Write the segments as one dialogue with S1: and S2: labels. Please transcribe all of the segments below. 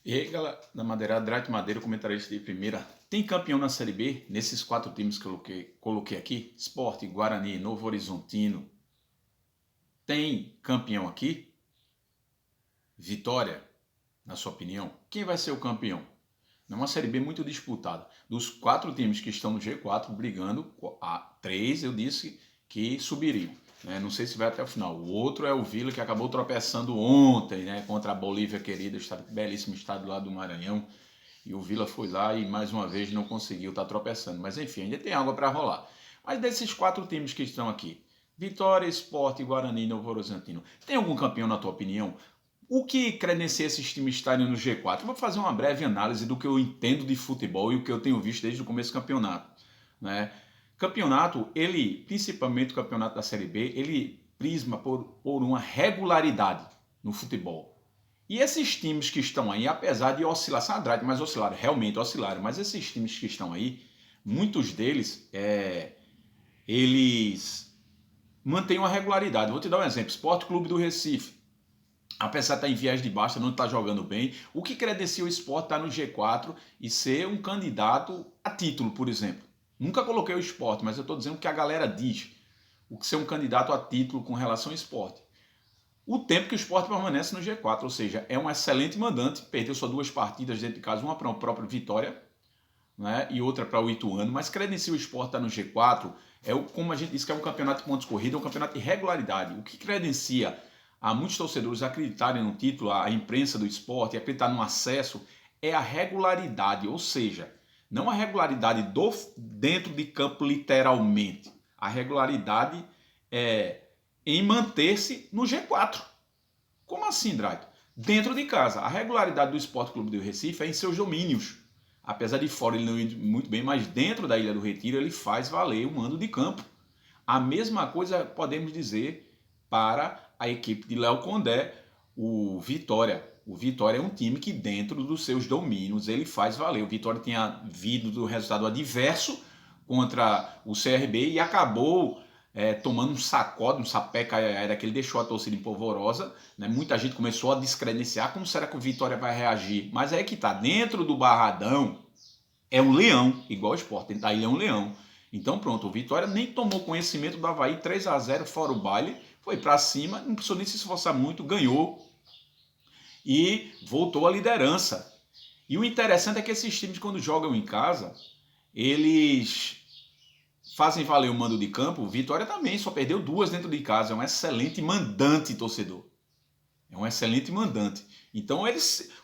S1: E aí, galera da Madeira, Drake Madeira, comentarista de primeira. Tem campeão na Série B? Nesses 4 times que eu coloquei aqui? Sport, Guarani, Novo Horizontino. Tem campeão aqui? Vitória, na sua opinião? Quem vai ser o campeão? É uma Série B muito disputada. Dos 4 times que estão no G4 brigando, a 3 eu disse que subiriam. Não sei se vai até o final. O outro é o Vila, que acabou tropeçando ontem, contra a Bolívia querida, belíssimo estado lá do Maranhão. E o Vila foi lá e mais uma vez não conseguiu, tá tropeçando. Mas enfim, ainda tem água para rolar. Mas desses 4 times que estão aqui, Vitória, Sport, Guarani e Novo Horizontino, tem algum campeão na tua opinião? O que credencia esses times estarem no G4? Eu vou fazer uma breve análise do que eu entendo de futebol e o que eu tenho visto desde o começo do campeonato. Campeonato, principalmente o campeonato da Série B, ele prisma por uma regularidade no futebol. E esses times que estão aí, apesar de oscilar, mas realmente oscilaram, mas esses times que estão aí, muitos deles, eles mantêm uma regularidade. Vou te dar um exemplo, Sport Clube do Recife. Apesar de estar em viés de baixa, não está jogando bem, o que credencia o Sport estar no G4 e ser um candidato a título, por exemplo. Nunca coloquei o Sport, mas eu estou dizendo o que a galera diz. O que ser um candidato a título com relação ao Sport. O tempo que o Sport permanece no G4, ou seja, é um excelente mandante, perdeu só 2 partidas dentro de casa, uma para o próprio Vitória, e outra para o Ituano, mas credencia o Sport estar no G4, como a gente disse que é um campeonato de pontos corridos, é um campeonato de regularidade. O que credencia a muitos torcedores acreditarem no título, a imprensa do Sport, e acreditar no acesso, é a regularidade, ou seja, não a regularidade dentro de campo literalmente, a regularidade em manter-se no G4. Como assim, Drake? Dentro de casa. A regularidade do Sport Clube do Recife é em seus domínios. Apesar de fora ele não ir muito bem, mas dentro da Ilha do Retiro ele faz valer o mando de campo. A mesma coisa podemos dizer para a equipe de Léo Condé, o Vitória. O Vitória é um time que dentro dos seus domínios ele faz valer. O Vitória tinha vindo do resultado adverso contra o CRB e acabou tomando um sacode, um sapeca aérea que ele deixou a torcida empolvorosa. Muita gente começou a descredenciar como será que o Vitória vai reagir. Mas é que está dentro do Barradão, é um leão, igual o Sport, dentro da ilha é um leão. Então pronto, o Vitória nem tomou conhecimento do Avaí, 3-0 fora o baile, foi para cima, não precisou nem se esforçar muito, ganhou e voltou à liderança. E o interessante é que esses times, quando jogam em casa, eles fazem valer o mando de campo. O Vitória também só perdeu 2 dentro de casa, é um excelente mandante, torcedor. É um excelente mandante. Então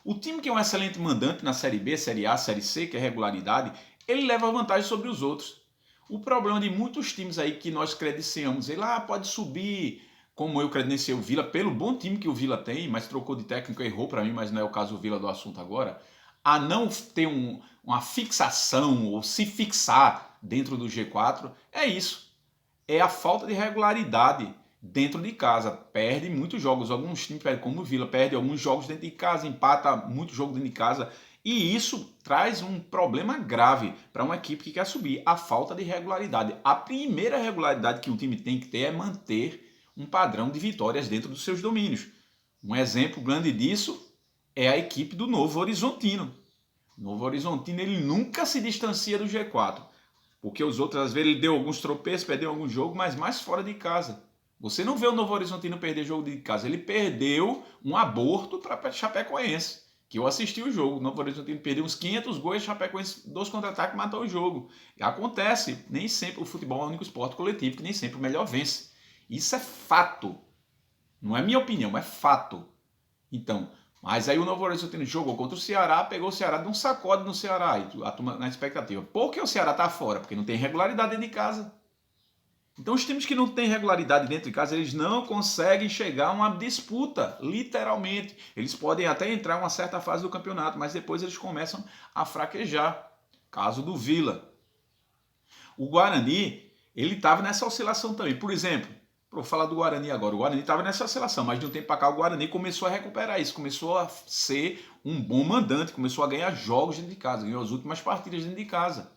S1: o time que é um excelente mandante na Série B, Série A, Série C, que é regularidade, ele leva vantagem sobre os outros. O problema de muitos times aí que nós credenciamos, ele pode subir, como eu credenciei o Vila, pelo bom time que o Vila tem, mas trocou de técnico, errou para mim, mas não é o caso do Vila do assunto agora, a não ter uma fixação ou se fixar dentro do G4, é isso. É a falta de regularidade dentro de casa. Perde muitos jogos, alguns times perdem, como o Vila, perde alguns jogos dentro de casa, empata muito jogo dentro de casa. E isso traz um problema grave para uma equipe que quer subir, a falta de regularidade. A primeira regularidade que um time tem que ter é manter um padrão de vitórias dentro dos seus domínios. Um exemplo grande disso é a equipe do Novo Horizontino. O Novo Horizontino ele nunca se distancia do G4, porque os outros, às vezes, ele deu alguns tropeços, perdeu algum jogo, mas mais fora de casa. Você não vê o Novo Horizontino perder jogo de casa, ele perdeu um aborto para Chapecoense, que eu assisti o jogo. O Novo Horizontino perdeu uns 500 gols, Chapecoense 2 contra-ataques matou o jogo. E acontece, nem sempre o futebol é o único esporte coletivo, que nem sempre o melhor vence. Isso é fato. Não é minha opinião, é fato. Então, mas aí o Novo Horizontino jogou contra o Ceará, pegou o Ceará, deu um sacode no Ceará, e a turma na expectativa. Por que o Ceará está fora? Porque não tem regularidade dentro de casa. Então os times que não têm regularidade dentro de casa, eles não conseguem chegar a uma disputa, literalmente. Eles podem até entrar em uma certa fase do campeonato, mas depois eles começam a fraquejar. Caso do Vila. O Guarani, ele estava nessa oscilação também. Por exemplo, vou falar do Guarani agora. O Guarani estava nessa oscilação, mas de um tempo para cá o Guarani começou a recuperar isso, começou a ser um bom mandante, começou a ganhar jogos dentro de casa, ganhou as últimas partidas dentro de casa.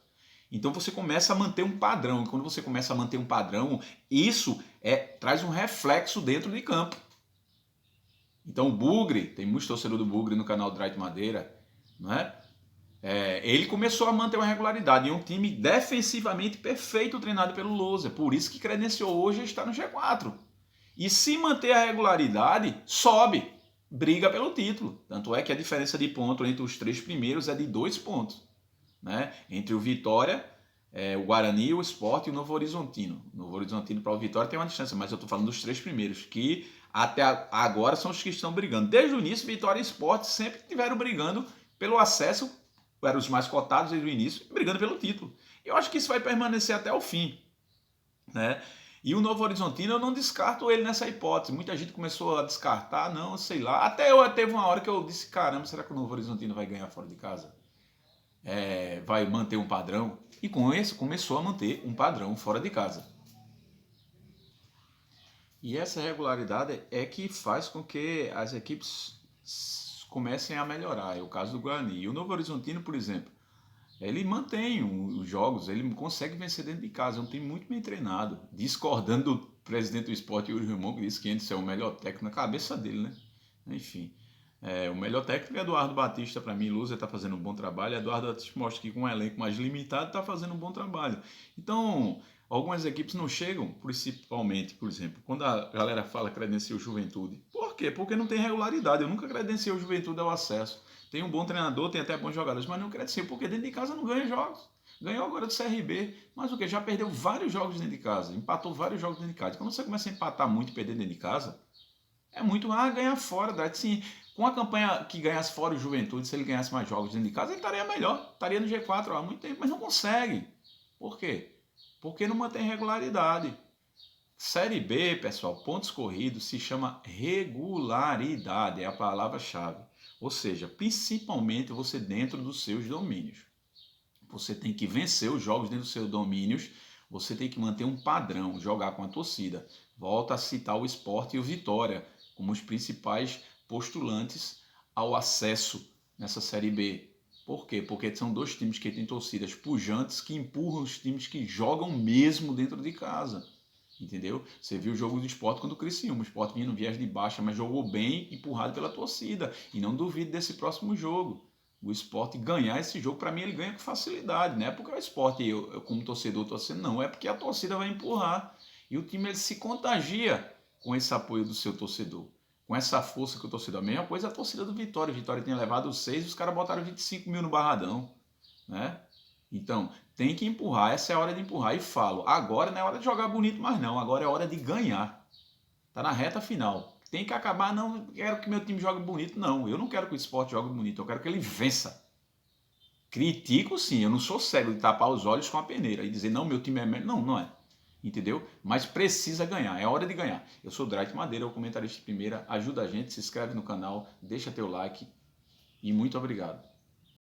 S1: Então você começa a manter um padrão, e quando você começa a manter um padrão, isso traz um reflexo dentro de campo. Então o Bugre, tem muitos torcedores do Bugre no canal Dright Madeira, não é? Ele começou a manter uma regularidade em um time defensivamente perfeito treinado pelo Lousa. Por isso que credenciou hoje está no G4. E se manter a regularidade, sobe, briga pelo título. Tanto é que a diferença de ponto entre os 3 primeiros é de 2 pontos. Né? Entre o Vitória, o Guarani, o Sport e o Novo Horizontino. O Novo Horizontino para o Vitória tem uma distância, mas eu estou falando dos 3 primeiros, que até agora são os que estão brigando. Desde o início, Vitória e Sport sempre estiveram brigando pelo acesso, eram os mais cotados desde o início, brigando pelo título. Eu acho que isso vai permanecer até o fim. Né? E o Novo Horizontino, eu não descarto ele nessa hipótese. Muita gente começou a descartar, não, sei lá. Até eu teve uma hora que eu disse, caramba, será que o Novo Horizontino vai ganhar fora de casa? Vai manter um padrão? E com isso começou a manter um padrão fora de casa. E essa regularidade é que faz com que as equipes comecem a melhorar. É o caso do Guarani. E o Novo Horizontino, por exemplo, ele mantém os jogos, ele consegue vencer dentro de casa, é um time muito bem treinado. Discordando do presidente do esporte, Yuri Romão, que disse que antes é o melhor técnico na cabeça dele, né? Enfim, o melhor técnico é Eduardo Batista, para mim. Lúcia está fazendo um bom trabalho. Eduardo Batista mostra que com um elenco mais limitado está fazendo um bom trabalho. Então, algumas equipes não chegam, principalmente, por exemplo, quando a galera fala credenciou Juventude. Por quê? Porque não tem regularidade. Eu nunca credenciei o Juventude ao acesso. Tem um bom treinador, tem até bons jogadores, mas não credenciei porque dentro de casa não ganha jogos. Ganhou agora do CRB, mas o que? Já perdeu vários jogos dentro de casa, empatou vários jogos dentro de casa. Quando você começa a empatar muito e perder dentro de casa, é muito ganhar fora. Sim, com a campanha que ganhasse fora o Juventude, se ele ganhasse mais jogos dentro de casa, ele estaria melhor, estaria no G4 há muito tempo, mas não consegue. Por quê? Porque não mantém regularidade. Série B, pessoal, pontos corridos se chama regularidade, é a palavra-chave. Ou seja, principalmente você dentro dos seus domínios. Você tem que vencer os jogos dentro dos seus domínios, você tem que manter um padrão, jogar com a torcida. Volta a citar o Sport e o Vitória como os principais postulantes ao acesso nessa Série B. Por quê? Porque são dois times que têm torcidas pujantes que empurram os times que jogam mesmo dentro de casa. Entendeu? Você viu o jogo do Sport quando o Criciúma. O Sport vinha no viés de baixa, mas jogou bem, empurrado pela torcida. E não duvido desse próximo jogo. O Sport ganhar esse jogo, para mim, ele ganha com facilidade. Não é porque o Sport, eu como torcedor, torcendo, não. É porque a torcida vai empurrar. E o time ele se contagia com esse apoio do seu torcedor. Com essa força que o torcedor... A mesma coisa a torcida do Vitória. O Vitória tinha levado 6 e os caras botaram 25 mil no Barradão. Né? Então, tem que empurrar, essa é a hora de empurrar. E falo, agora não é hora de jogar bonito mais não, agora é hora de ganhar. Tá na reta final. Tem que acabar, não quero que meu time jogue bonito, não. Eu não quero que o Sport jogue bonito, eu quero que ele vença. Critico sim, eu não sou cego de tapar os olhos com a peneira e dizer, não, meu time é melhor. Não, não é. Entendeu? Mas precisa ganhar, é hora de ganhar. Eu sou o Dright Madeira, o comentarista de primeira, ajuda a gente, se inscreve no canal, deixa teu like e muito obrigado.